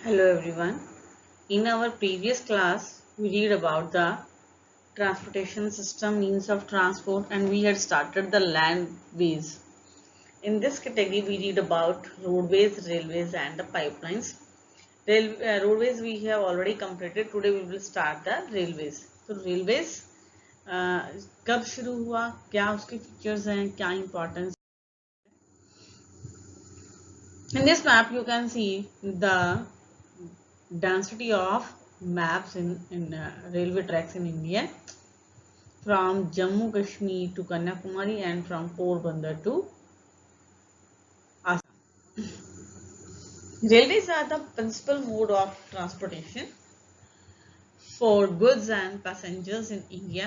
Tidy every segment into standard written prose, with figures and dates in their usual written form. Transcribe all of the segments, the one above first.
Hello everyone. In our previous class, we read about the transportation system, means of transport, and we had started the landways. In this category, we read about roadways, railways, and the pipelines. Roadways we have already completed. Today we will start the railways. So railways कब शुरू हुआ, क्या उसके features हैं, क्या importance. In this map, you can see the density of maps in railway tracks in India, from Jammu Kashmir to Kanyakumari and from Porbandar to Assam. Railways are the principal mode of transportation for goods and passengers in India.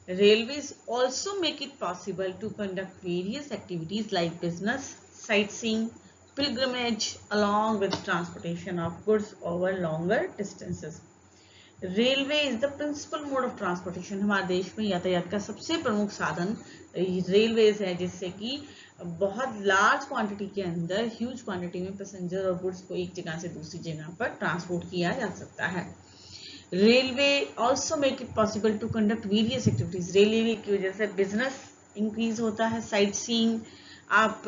Railways also make it possible to conduct various activities like business, sightseeing, pilgrimage, along with transportation of goods over longer distances. Railway is the principal mode of transportation. हमारे देश में यातायात का सबसे प्रमुख साधन railways है, जिससे कि बहुत लार्ज क्वांटिटी के अंदर ह्यूज क्वांटिटी में पैसेंजर और गुड्स को एक जगह से दूसरी जगह पर ट्रांसपोर्ट किया जा सकता है. Railway also make it possible to conduct various activities. Railway की वजह से बिजनेस इंक्रीज होता है, साइट सीइंग, आप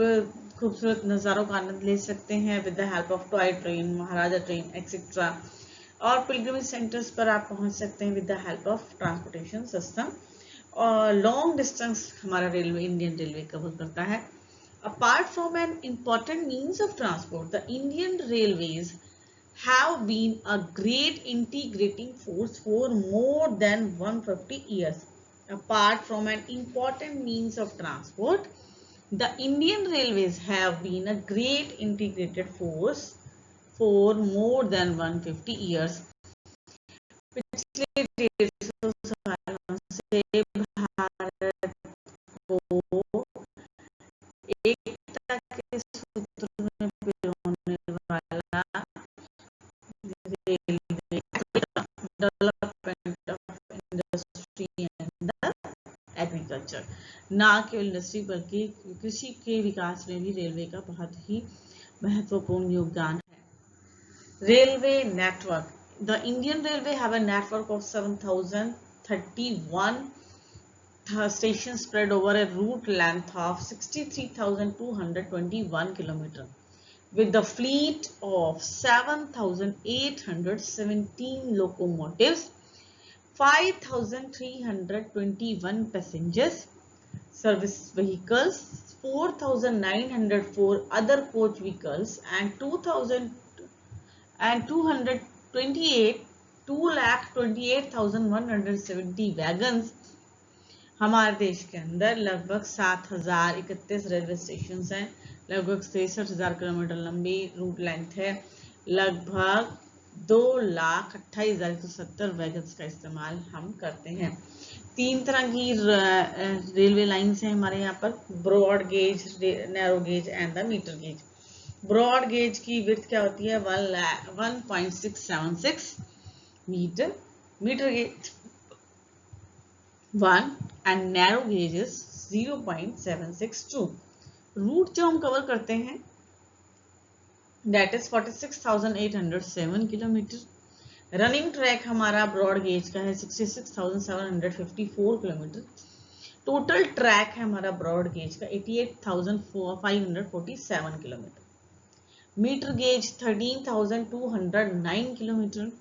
खूबसूरत नज़ारों का आनंद ले सकते हैं with the help of toy train, Maharaja train etcetera. और पिलग्रिमेज सेंटर्स पर आप पहुंच सकते हैं with the help of transportation system. और लॉन्ग डिस्टेंस हमारा रेलवे, इंडियन रेलवे कवर करता है. Apart from an important means of transport, the Indian railways have been a great integrating force for more than 150 years. Apart from an important means of transport, the Indian Railways have been a great integrated force for more than 150 years. पिछले 150 सालों से भारत को एकता के सूत्र में पिरोने वाला railway development of industry and the agriculture. ना केवल इंडस्ट्री बल्कि कृषि के विकास में भी रेलवे का बहुत ही महत्वपूर्ण योगदान है. Railway network. The Indian Railway have a network of 7,031 stations spread over a route length of 63,221 km, with the fleet of 7,817 locomotives, 5,321 passengers service vehicles, 4,904 other coach vehicles, and 2,28,170 wagons. हमारे देश के अंदर लगभग 7,031 रेलवे स्टेशन हैं, लगभग 63,000 kilometre लंबी root length है, लगभग 2,28,170 वैगन्स का इस्तेमाल हम करते हैं. 3 तरह की रेलवे लाइंस हैं हमारे यहाँ पर: broad gauge, narrow gauge and the metre gauge. Broad gauge की विड्थ क्या होती है? 1.676 metre. Metre gauge 1 and narrow gauge is 0.762. Route जो हम कवर करते हैं that is 46,807 kilometre. Running track हमारा ब्रॉड गेज का है 66,754 किलोमीटर. टोटल ट्रैक है हमारा ब्रॉड गेज का 88,547 kilometre. Metre gauge 13,209 kilometre.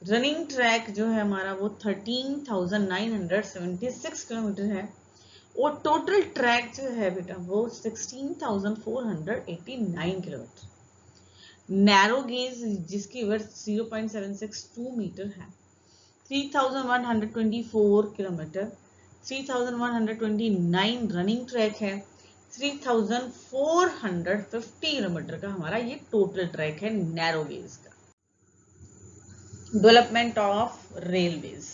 Running track जो है हमारा वो 13,976 किलोमीटर है. और टोटल ट्रैक जो है बेटा वो 16,489 किलोमीटर. नैरो गेज जिसकी वर्थ 0.762 मीटर है, 3,124 किलोमीटर. 3,129 रनिंग ट्रैक है. 3,450 किलोमीटर का हमारा ये टोटल ट्रैक है नैरो गेज का. Development of railways.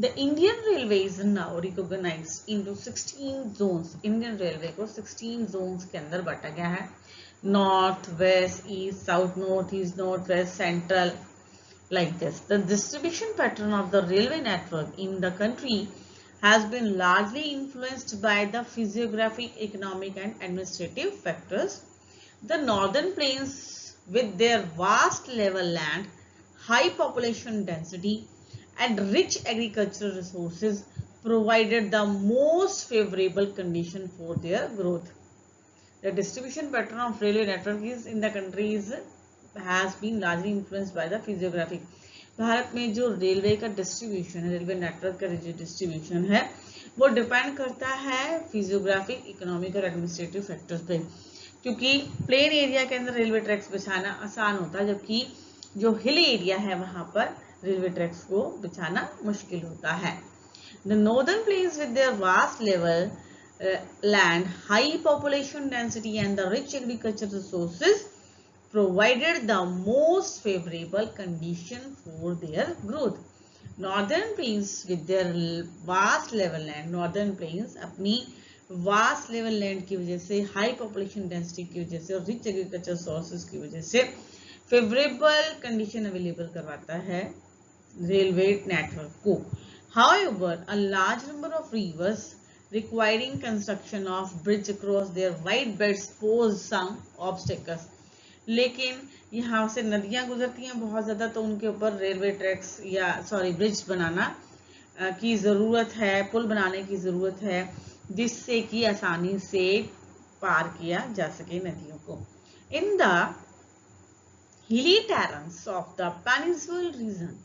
The Indian Railway is now recognized into 16 zones. Indian Railway को 16 zones के अंदर बांटा गया है. North, west, east, south, north east, north west, central, like this. The distribution pattern of the railway network in the country has been largely influenced by the physiographic, economic and administrative factors. The northern plains with their vast level land, high population density, and rich agricultural resources provided the most favorable condition for their growth. The distribution pattern of railway network is in the countries has been largely influenced by the physiographic. Bharat में जो railway का distribution है, railway network का जो distribution है, वो depend करता है फिजियोग्राफिक, इकोनॉमिक और एडमिनिस्ट्रेटिव फैक्टर्स पे, क्योंकि प्लेन एरिया के अंदर रेलवे ट्रैक्स बिछाना आसान होता है, जबकि जो हिली एरिया है वहां पर रेलवे ट्रैक्स को बिछाना मुश्किल होता है. The northern plains with their vast level land, high population density and the rich agricultural resources provided the most favorable condition for their growth. Northern plains with their vast level land, northern plains अपनी vast level land की वजह से, high population density की वजह से और rich agricultural sources की वजह से favorable condition available करवाता है railway network को. However, a large number of rivers requiring construction of bridge across their wide beds pose some obstacles. लेकिन यहाँ से नदियाँ गुजरती हैं बहुत ज़्यादा, तो उनके ऊपर रेलवे ट्रैक्स या ब्रिज बनाना की ज़रूरत है, पुल बनाने की ज़रूरत है, जिससे कि आसानी से पार किया जा सके नदियों को. In the hilly terrains of the peninsular region,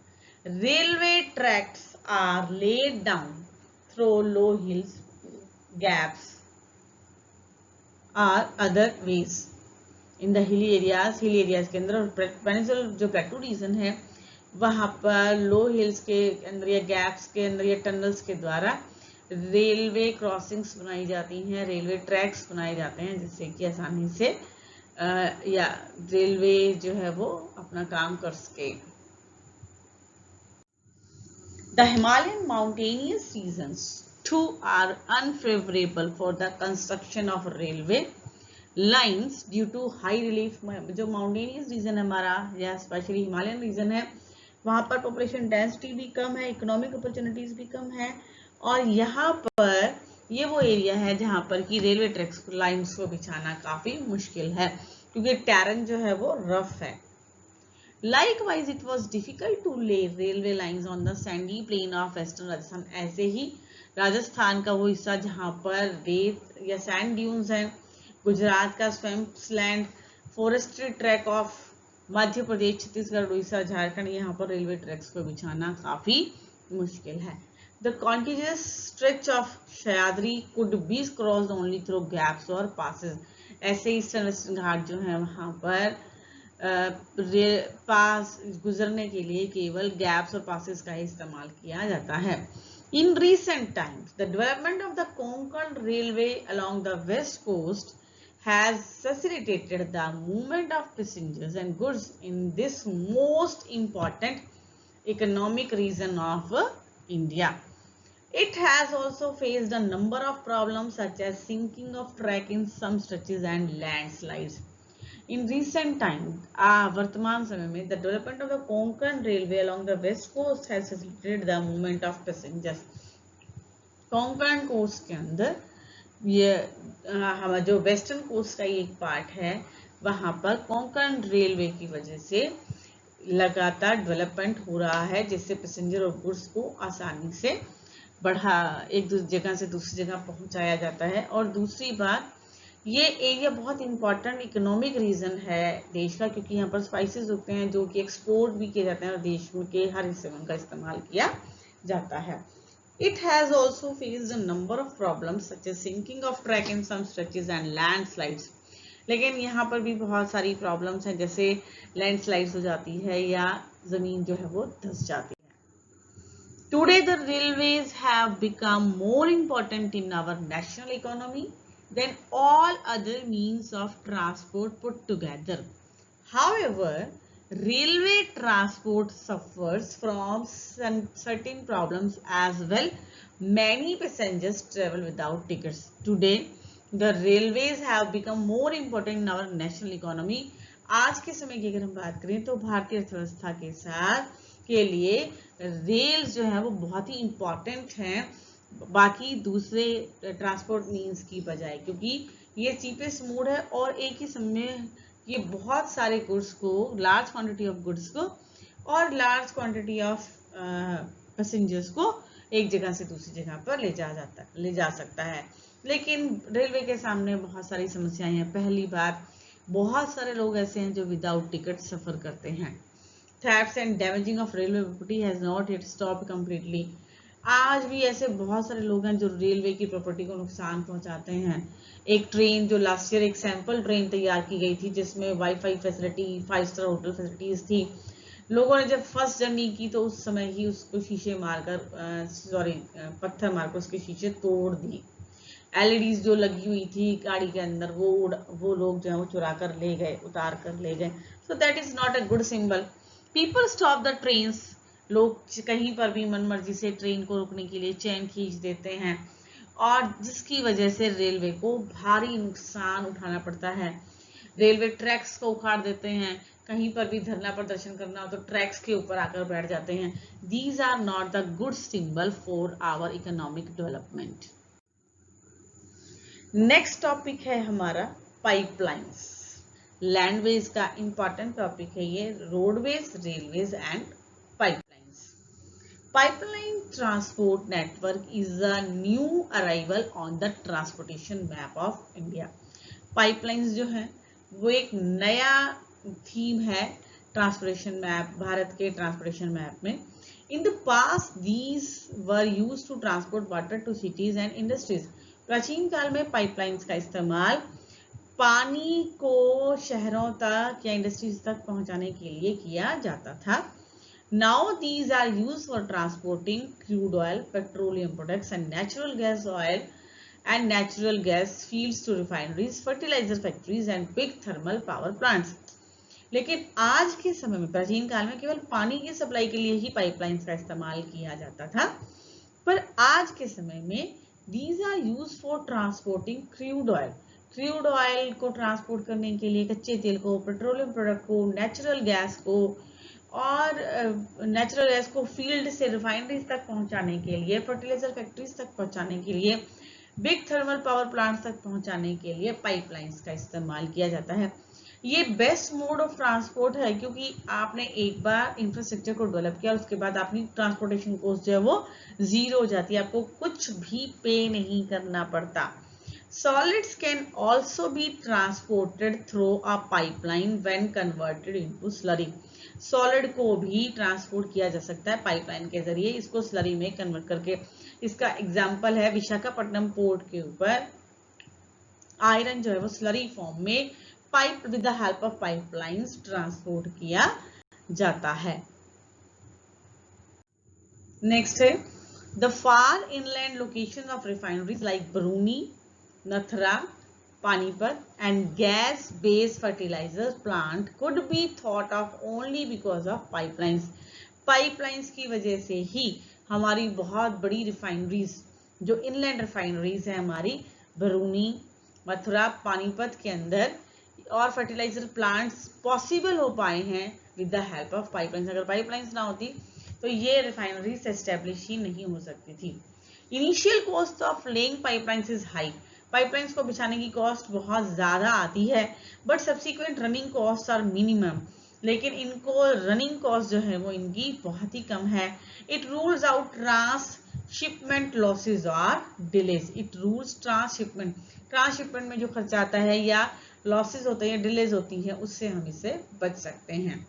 railway tracks are laid down through low hills, gaps, or other ways. In the hilly areas के अंदर, पेनिनसुलर जो प्लेटू रीजन है वहां पर लो हिल्स के अंदर या गैप्स के अंदर या टनल्स के द्वारा रेलवे क्रॉसिंग्स बनाई जाती हैं, रेलवे ट्रैक्स बनाए जाते हैं, जिससे कि आसानी से या रेलवे जो है वो अपना काम कर सके. The Himalayan mountainous regions too are unfavorable for the construction of railway lines due to high relief. जो माउंटेनियस रीजन है हमारा या स्पेशली हिमालयन रीजन है, वहां पर पॉपुलेशन डेंसिटी भी कम है, इकोनॉमिक अपॉर्चुनिटीज भी कम है, और यहाँ पर ये वो एरिया है जहाँ पर कि रेलवे ट्रैक्स लाइन्स को बिछाना काफी मुश्किल है, क्योंकि टेरेन जो है वो रफ है. Likewise, it was difficult to lay railway lines on the sandy plain of western Rajasthan. ऐसे ही राजस्थान का वो हिस्सा जहाँ पर रेत या सैंड ड्यून्स हैं, गुजरात का swamps land, forestry track of Madhya Pradesh, Chhattisgarh, Orissa, Jharkhand, यहाँ पर रेलवे ट्रैक्स को बिछाना काफी मुश्किल है. The contiguous stretch of Sahyadri could be crossed only through gaps or passes. ऐसे ईस्टर्न वेस्टर्न घाट जो है वहाँ पर पास गुजरने के लिए केवल गैप्स और पासेस का ही इस्तेमाल किया जाता है. In recent times, the development of the Konkan Railway along the west coast has facilitated the movement of passengers and goods in this most important economic region of India. It has also faced a number of problems such as sinking of track in some stretches and landslides. In recent time, वर्तमान समय में, the development of the Konkan Railway along the west coast has facilitated the movement of passengers. Konkan coast के अंदर ये हमारा जो western coast का एक पार्ट है, वहां पर कोंकण रेलवे की वजह से लगातार डेवलपमेंट हो रहा है, जिससे पैसेंजर और गुड्स को आसानी से एक जगह से दूसरी जगह पहुंचाया जाता है. और दूसरी बात, ये एरिया बहुत इंपॉर्टेंट इकोनॉमिक रीजन है देश का, क्योंकि यहाँ पर स्पाइसेस उगते हैं जो कि एक्सपोर्ट भी किए जाते हैं और देश के हर हिस्से में उनका इस्तेमाल किया जाता है. It has also faced a number of problems such as sinking of track in some stretches and landslides. लेकिन यहाँ पर भी बहुत सारी प्रॉब्लम्स हैं, जैसे लैंडस्लाइड्स हो जाती है या जमीन जो है वो धंस जाती है. Today the railways have become more important in our national economy than all other means of transport put together. However, railway transport suffers from certain problems as well. Many passengers travel without tickets. Today, the railways have become more important in our national economy. आज के समय की अगर हम बात करें तो भारतीय अर्थव्यवस्था के साथ के लिए रेल जो है वो बहुत ही इम्पोर्टेंट हैं बाकी दूसरे ट्रांसपोर्ट मीन्स की बजाय, क्योंकि ये चीपेस्ट मोड है और एक ही समय ये बहुत सारे गुड्स को, लार्ज क्वांटिटी ऑफ गुड्स को और लार्ज क्वांटिटी ऑफ पैसेंजर्स को एक जगह से दूसरी जगह पर ले जा सकता है। लेकिन रेलवे के सामने बहुत सारी समस्याएं हैं। पहली बात, बहुत सारे लोग ऐसे हैं जो विदाउट टिकट सफर करते हैं। Thefts and damaging of railway property has not yet stopped completely. आज भी ऐसे बहुत सारे लोग हैं जो रेलवे की प्रॉपर्टी को नुकसान पहुंचाते हैं। एक ट्रेन जो लास्ट ईयर एक सैंपल ट्रेन तैयार की गई थी जिसमें wifi facility, 5 star hotel facilities थी। लोगों ने जब फर्स्ट जर्नी की तो उस समय ही उसको शीशे मारकर पत्थर मारकर उसके शीशे तोड़ दी। एलईडीज जो लगी हुई थी गाड़ी के अंदर वो लोग जो है वो चुरा कर ले गए, उतार कर ले गए। So that is not a good symbol. People stop the trains. लोग कहीं पर भी मनमर्जी से ट्रेन को रोकने के लिए चैन खींच देते हैं और जिसकी वजह से रेलवे को भारी नुकसान उठाना पड़ता है। रेलवे ट्रैक्स को उखाड़ देते हैं। कहीं पर भी धरना प्रदर्शन करना हो तो ट्रैक्स के ऊपर आकर बैठ जाते हैं। These are not the good symbol for our economic development. Next topic है हमारा पाइपलाइंस। लैंडवेज का इंपॉर्टेंट टॉपिक है ये, roadways, railways and pipelines. Pipeline transport network is a new arrival on the transportation map of India. पाइपलाइंस जो है वो एक नया थीम है ट्रांसपोर्टेशन मैप, भारत के ट्रांसपोर्टेशन मैप में। In the past these were used to transport water to cities and industries. प्राचीन काल में पाइपलाइंस का इस्तेमाल पानी को शहरों तक या इंडस्ट्रीज तक पहुंचाने के लिए किया जाता था। Now these are used for transporting crude oil, petroleum products and natural gas oil and natural gas fields to refineries, fertilizer factories and big thermal power plants। लेकिन आज के समय में, प्राचीन काल में केवल पानी की सप्लाई के लिए ही पाइपलाइंस का इस्तेमाल किया जाता था, पर आज के समय में these are used for transporting crude oil। Crude oil को ट्रांसपोर्ट करने के लिए कच्चे तेल को, पेट्रोलियम प्रोडक्ट को, नेचुरल गैस को और नेचुरल गैस को फील्ड से रिफाइनरीज तक पहुंचाने के लिए, फर्टिलाइजर फैक्ट्रीज तक पहुंचाने के लिए, बिग थर्मल पावर प्लांट्स तक पहुंचाने के लिए पाइपलाइंस का इस्तेमाल किया जाता है। ये बेस्ट मोड ऑफ ट्रांसपोर्ट है क्योंकि आपने एक बार इंफ्रास्ट्रक्चर को डेवलप किया, उसके बाद आपकी ट्रांसपोर्टेशन कॉस्ट जो है वो जीरो हो जाती है, आपको कुछ भी पे नहीं करना पड़ता। Solids can also be transported through a pipeline when converted into slurry। Solid को भी ट्रांसपोर्ट किया जा सकता है पाइपलाइन के जरिए, इसको स्लरी में कन्वर्ट करके। इसका एग्जांपल है विशाखापट्टनम पोर्ट के ऊपर आयरन जो है वो स्लरी फॉर्म में pipe with the help of pipelines transport किया जाता है। नेक्स्ट है the far inland location of refineries like Barauni, Mathura, Panipat and gas-based fertilizer plant could be thought of only because of pipelines। Pipelines की वजह से ही हमारी बहुत बड़ी रिफाइनरीज, जो इनलैंड रिफाइनरीज है हमारी बरूनी, मथुरा, पानीपत के अंदर, और फर्टिलाइजर प्लांट्स पॉसिबल हो पाए हैं with the help of pipelines. अगर पाइपलाइंस ना होती तो ये रिफाइनरीज एस्टेब्लिश ही नहीं हो सकती थी। Initial cost of laying pipelines is high. Pipelines को बिछाने की कॉस्ट बहुत ज्यादा आती है, but subsequent running cost are minimum. लेकिन इनको रनिंग कॉस्ट जो है वो इनकी बहुत ही कम है। It rules out transshipment losses और डिलेज। इट रूल्स ट्रांसशिपमेंट में जो खर्चा आता है या लॉसेज होते हैं, डिलेज होती है, उससे हम इससे बच सकते हैं।